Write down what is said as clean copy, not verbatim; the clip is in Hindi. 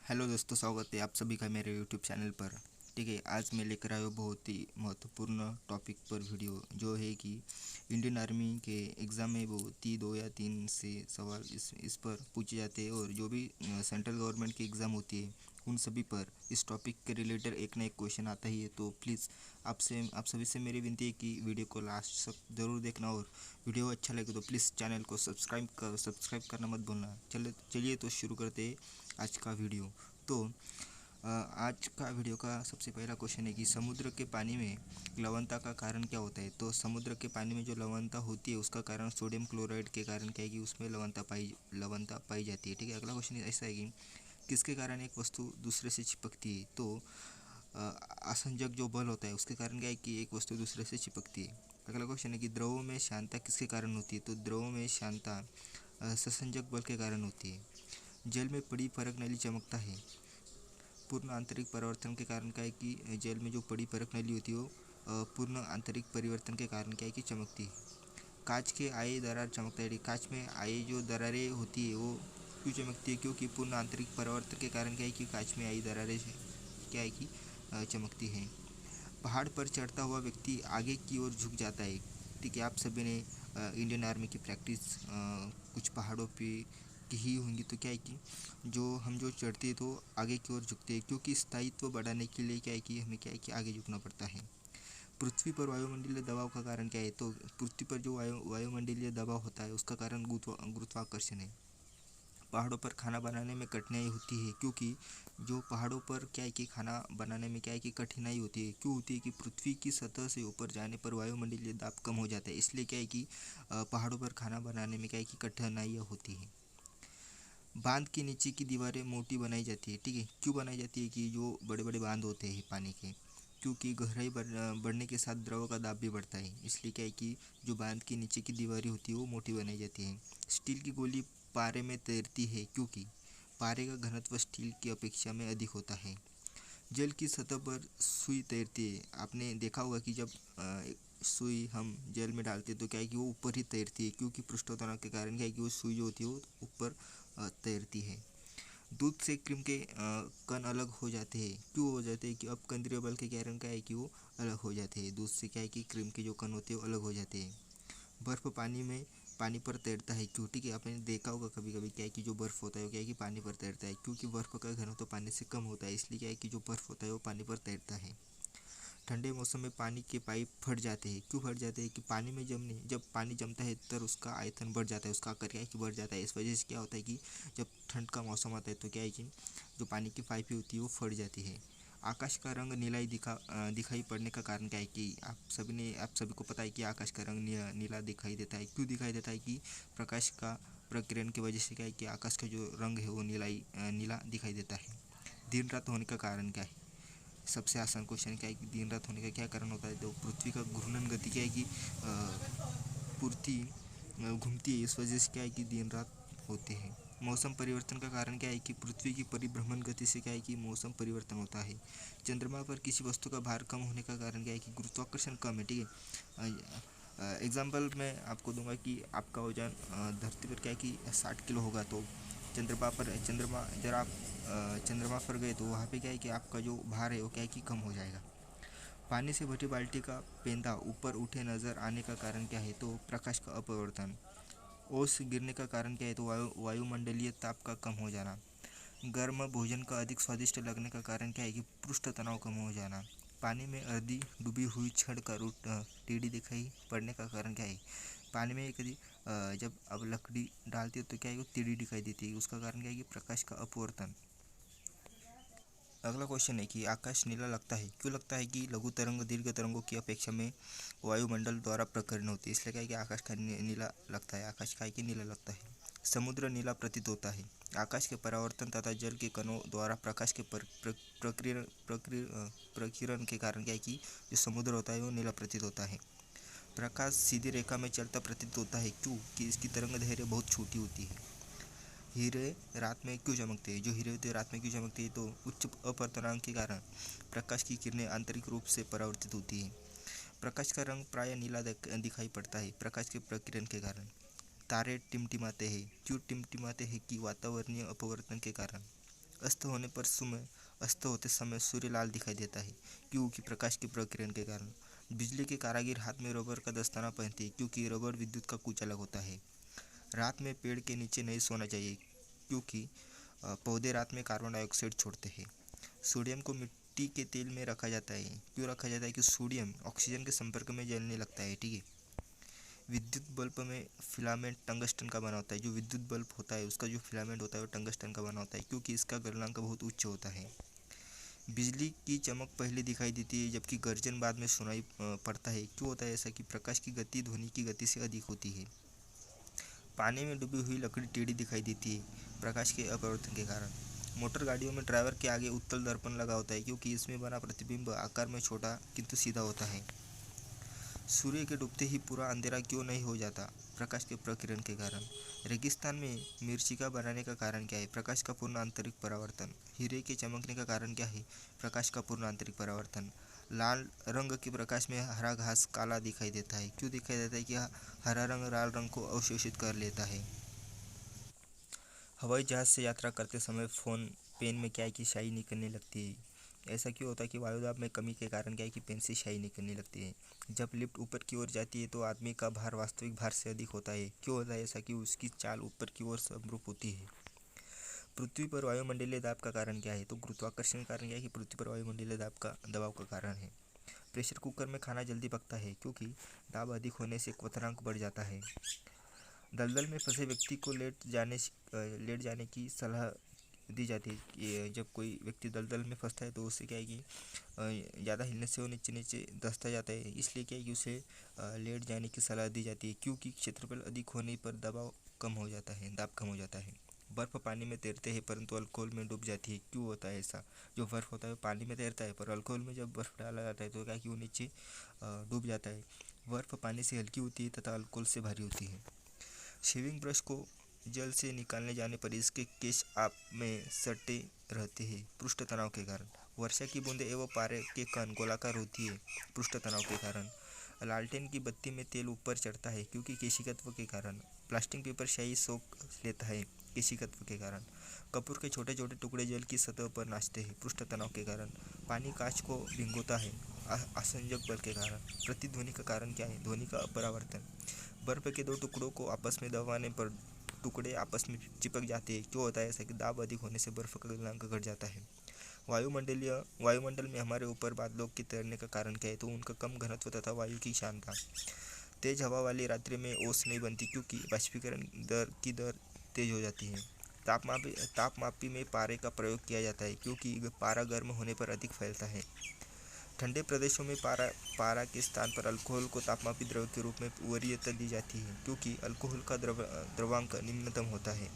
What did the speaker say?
हेलो दोस्तों, स्वागत है आप सभी का मेरे यूट्यूब चैनल पर। ठीक है, आज मैं लेकर आया हूँ बहुत ही महत्वपूर्ण टॉपिक पर वीडियो, जो है कि इंडियन आर्मी के एग्ज़ाम में बहुत ही 2 या 3 से सवाल इस पर पूछे जाते हैं। और जो भी सेंट्रल गवर्नमेंट की एग्ज़ाम होती है उन सभी पर इस टॉपिक के रिलेटेड एक ना एक क्वेश्चन आता ही है। तो प्लीज़ आप सभी से मेरी विनती है कि वीडियो को लास्ट तक ज़रूर देखना, और वीडियो अच्छा लगे तो प्लीज़ चैनल को सब्सक्राइब करना मत भूलना। चलिए तो शुरू करते हैं आज का वीडियो। तो आज का वीडियो का सबसे पहला क्वेश्चन है कि समुद्र के पानी में लवणता का कारण क्या होता है। तो समुद्र के पानी में जो लवणता होती है उसका कारण सोडियम क्लोराइड के कारण क्या है कि उसमें लवणता पाई जाती है। ठीक है, अगला क्वेश्चन ऐसा है कि किसके कारण एक वस्तु दूसरे से चिपकती है। तो असंजक जो बल होता है उसके कारण क्या है कि एक वस्तु दूसरे से चिपकती है। अगला क्वेश्चन है कि द्रव में श्यानता किसके कारण होती है। तो द्रव में श्यानता ससंजक बल के कारण होती है। जल में पड़ी परख नली चमकता है। पूर्ण आंतरिक परिवर्तन के कारण क्या है कि जल में जो पड़ी परख नली होती है वो पूर्ण आंतरिक परिवर्तन के कारण क्या है कि चमकती है। कांच के आए दरार चमकता है। कांच में आए जो दरारें होती है वो क्यों चमकती है, क्योंकि पूर्ण आंतरिक परिवर्तन के कारण क्या है कि कांच में आई दरारें क्या है कि चमकती है। पहाड़ पर चढ़ता हुआ व्यक्ति आगे की ओर झुक जाता है। ठीक है, आप सभी ने इंडियन आर्मी की प्रैक्टिस कुछ पहाड़ों पे की ही होंगी। तो क्या है कि जो चढ़ते हैं तो आगे की ओर झुकते हैं, क्योंकि स्थायित्व बढ़ाने के लिए क्या है कि हमें क्या है कि आगे झुकना पड़ता है। पृथ्वी पर वायुमंडलीय दबाव का कारण क्या है। तो पृथ्वी पर जो वायुमंडलीय दबाव होता है उसका कारण गुरुत्वाकर्षण है। पहाड़ों पर खाना बनाने में कठिनाई होती है, क्योंकि जो पहाड़ों पर क्या है कि खाना बनाने में क्या है कि कठिनाई होती है, क्यों होती है कि पृथ्वी की सतह से ऊपर जाने पर वायुमंडलीय दाब कम हो जाता है, इसलिए क्या है कि पहाड़ों पर खाना बनाने में क्या है कि कठिनाइयाँ होती है। बांध के नीचे की दीवारें मोटी बनाई जाती है। ठीक है, क्यों बनाई जाती है कि जो बड़े बड़े बांध होते हैं पानी के, क्योंकि गहराई बढ़ने के साथ द्रव का दाब भी बढ़ता है, इसलिए क्या है कि जो बांध के नीचे की दीवारें होती है वो मोटी बनाई जाती है। स्टील की गोली पारे में तैरती है, क्योंकि पारे का घनत्व स्टील की अपेक्षा में अधिक होता है। जल की सतह पर सुई तैरती है। आपने देखा होगा कि जब एक सुई हम जल में डालते हैं तो क्या है कि वो ऊपर ही तैरती है, क्योंकि पृष्ठोत्तरण के कारण क्या है कि वो सुई जो होती है वो ऊपर तैरती है। दूध से क्रीम के कण अलग हो जाते हैं। क्यों हो जाते हैं कि अपकेंद्रीय बल के कारण क्या है कि वो अलग हो जाते हैं। दूध से क्या है कि क्रीम के जो कण होते हैं वो अलग हो जाते हैं। बर्फ़ पानी पर तैरता है, क्यों। ठीक है, आपने देखा होगा कभी कभी क्या है कि जो बर्फ़ होता है वो क्या है कि पानी पर तैरता है, क्योंकि बर्फ़ का घनत्व तो पानी से कम होता है, इसलिए क्या है कि जो बर्फ़ होता है वो पानी पर तैरता है। ठंडे मौसम में पानी के पाइप फट जाते हैं। क्यों फट जाते हैं कि पानी में जब पानी जमता है तब उसका आयतन बढ़ जाता है, उसका आकार क्या है कि बढ़ जाता है। इस वजह से क्या होता है कि जब ठंड का मौसम आता है तो क्या है कि जो पानी की पाइपें होती है वो फट जाती है। आकाश का रंग दिखाई पड़ने का कारण क्या है कि आप सभी को पता है कि आकाश का रंग नीला दिखाई देता है। क्यों दिखाई देता है कि प्रकाश का प्रकीर्णन की वजह से क्या है कि आकाश का जो रंग है वो नीला दिखाई देता है। दिन रात होने का कारण क्या है। सबसे आसान क्वेश्चन क्या है कि दिन रात होने का क्या कारण होता है। तो पृथ्वी का घूर्णन गति क्या है कि पृथ्वी घूमती है, इस वजह से क्या है कि दिन रात होते हैं। मौसम परिवर्तन का कारण क्या है कि पृथ्वी की परिभ्रमण गति से क्या है कि मौसम परिवर्तन होता है। चंद्रमा पर किसी वस्तु का भार कम होने का कारण क्या है कि गुरुत्वाकर्षण कम है। ठीक है, एग्जाम्पल मैं आपको दूंगा कि आपका वजन धरती पर क्या है कि 60 किलो होगा, तो चंद्रमा पर गए तो वहाँ पे क्या है कि आपका जो भार है वो क्या है कि कम हो जाएगा। पानी से भरी बाल्टी का पेंदा ऊपर उठे नजर आने का कारण क्या है। तो प्रकाश का अपवर्तन। ओस गिरने का कारण क्या है। तो वायुमंडलीय ताप का कम हो जाना। गर्म भोजन का अधिक स्वादिष्ट लगने का कारण क्या है कि पृष्ठ तनाव कम हो जाना। पानी में अर्धी डूबी हुई छड़ का रूट टेढ़ी दिखाई पड़ने का कारण क्या है। पानी में कभी जब अब लकड़ी डालती हो तो क्या है वो टेढ़ी दिखाई देती है, उसका कारण क्या है कि प्रकाश का अपवर्तन। अगला क्वेश्चन है कि आकाश नीला लगता है। क्यों लगता है कि लघु तरंग दीर्घ तरंगों की अपेक्षा में वायुमंडल द्वारा प्रकीर्ण होती है, इसलिए क्या है कि आकाश का नीला लगता है। आकाश का है कि नीला लगता है। समुद्र नीला प्रतीत होता है। आकाश के परावर्तन तथा जल के कणों द्वारा प्रकाश के प्रकीर्णन के कारण क्या है कि जो समुद्र होता है वो नीला प्रतीत होता है। प्रकाश सीधी रेखा में चलता प्रतीत होता है, क्यों कि इसकी तरंग दैर्घ्य बहुत छोटी होती है। हीरे रात में क्यों चमकते हैं। जो हीरे होते हैं रात में क्यों चमकते हैं, तो उच्च अपवर्तनांक के कारण प्रकाश की किरणें आंतरिक रूप से परावर्तित होती हैं। प्रकाश का रंग प्राय नीला दिखाई पड़ता है प्रकाश के प्रकीर्णन के कारण। तारे टिमटिमाते हैं। क्यों टिमटिमाते हैं कि वातावरणीय अपवर्तन के कारण। अस्त होते समय सूर्य लाल दिखाई देता है, क्योंकि प्रकाश के प्रकीर्णन के कारण। बिजली के कारागिर हाथ में रबर का दस्ताना पहनते हैं, क्योंकि रबर विद्युत का कुचालक होता है। रात में पेड़ के नीचे नहीं सोना चाहिए, क्योंकि पौधे रात में कार्बन डाइऑक्साइड छोड़ते हैं। सोडियम को मिट्टी के तेल में रखा जाता है। क्यों रखा जाता है? कि सोडियम ऑक्सीजन के संपर्क में जलने लगता है, ठीक है। विद्युत बल्ब में फिलामेंट टंगस्टन का बना होता है। जो विद्युत बल्ब होता है उसका जो फिलामेंट होता है वो टंगस्टन का बना होता है, क्योंकि इसका गलनांक बहुत उच्च होता है। बिजली की चमक पहले दिखाई देती है, जबकि गर्जन बाद में सुनाई पड़ता है। क्यों होता है ऐसा? कि प्रकाश की गति ध्वनि की गति से अधिक होती है। पानी में डूबी हुई लकड़ी टेढ़ी दिखाई देती है, प्रकाश के अपवर्तन के कारण। मोटर गाड़ियों में ड्राइवर के आगे उत्तल दर्पण लगा होता है, क्योंकि इसमें बना प्रतिबिंब आकार में छोटा किंतु सीधा होता है। सूर्य के डूबते ही पूरा अंधेरा क्यों नहीं हो जाता? प्रकाश के प्रकीर्णन के कारण। रेगिस्तान में मिर्चिका बनाने का कारण क्या है? प्रकाश का पूर्ण आंतरिक परावर्तन। हीरे के चमकने का कारण क्या है? प्रकाश का पूर्ण आंतरिक परावर्तन। लाल रंग के प्रकाश में हरा घास काला दिखाई देता है। क्यों दिखाई देता है? कि हरा रंग लाल रंग को अवशोषित कर लेता है। हवाई जहाज से यात्रा करते समय फ़ोन पेन में क्या है कि स्याही निकलने लगती है। ऐसा क्यों होता है? कि वायुदाब में कमी के कारण क्या है कि पेन से स्याही निकलने लगती है। जब लिफ्ट ऊपर की ओर जाती है तो आदमी का भार वास्तविक भार से अधिक होता है। क्यों होता है ऐसा? कि उसकी चाल ऊपर की ओर समरूप होती है। पृथ्वी पर वायुमंडलीय दाब का कारण क्या है? तो गुरुत्वाकर्षण का कारण क्या है? कि पृथ्वी पर वायुमंडलीय दबाव का कारण है। प्रेशर कुकर में खाना जल्दी पकता है, क्योंकि दाब अधिक होने से क्वथनांक बढ़ जाता है। दलदल में फंसे व्यक्ति को लेट जाने की सलाह दी जाती है। कि जब कोई व्यक्ति दलदल में फंसता है तो उससे क्या है कि ज़्यादा हिलने से वो नीचे नीचे धंसता जाता है, इसलिए क्या है कि उसे लेट जाने की सलाह दी जाती है, क्योंकि क्षेत्रफल अधिक होने पर दाब कम हो जाता है। बर्फ़ पानी में तैरते हैं परंतु अल्कोहल में डूब जाती है। क्यों होता है ऐसा? जो बर्फ़ होता है वो पानी में तैरता है, पर अल्कोहल में जब बर्फ़ डाला जाता है तो क्या है कि वो नीचे डूब जाता है। बर्फ़ पानी से हल्की होती है तथा अल्कोहल से भारी होती है। शेविंग ब्रश को जल से निकालने जाने पर इसके केश आप में सटे रहते हैं, पृष्ठ तनाव के कारण। वर्षा की बूंदें एवं पारे के कण गोलाकार होती है, पृष्ठ तनाव के कारण। लालटेन की बत्ती में तेल ऊपर चढ़ता है, क्योंकि केशिकत्व के कारण। प्लास्टिक पेपर स्याही सोख लेता है, केशिकत्व के कारण। कपूर के छोटे छोटे टुकड़े जल की सतह पर नाचते हैं, पृष्ठ तनाव के कारण। पानी कांच को भिगोता है, आसंजक बल के कारण। प्रतिध्वनि का कारण क्या है? ध्वनि का अपरावर्तन। बर्फ के दो टुकड़ों को आपस में दबाने पर टुकड़े आपस में चिपक जाते हैं। क्यों होता है ऐसा? कि दाब अधिक होने से बर्फ का गलनांक घट जाता है। वायुमंडल में हमारे ऊपर बादलों के तैरने का कारण क्या है? तो उनका कम घनत्व तथा वायु की क्षमता। तेज हवा वाली रात्रि में ओस नहीं बनती, क्योंकि बाष्पीकरण की दर तेज हो जाती है। तापमापी में पारे का प्रयोग किया जाता है, क्योंकि पारा गर्म होने पर अधिक फैलता है। ठंडे प्रदेशों में पारा के स्थान पर अल्कोहल को तापमापी द्रव के रूप में वरीयता दी जाती है, क्योंकि अल्कोहल का द्रव्यांक निम्नतम होता है।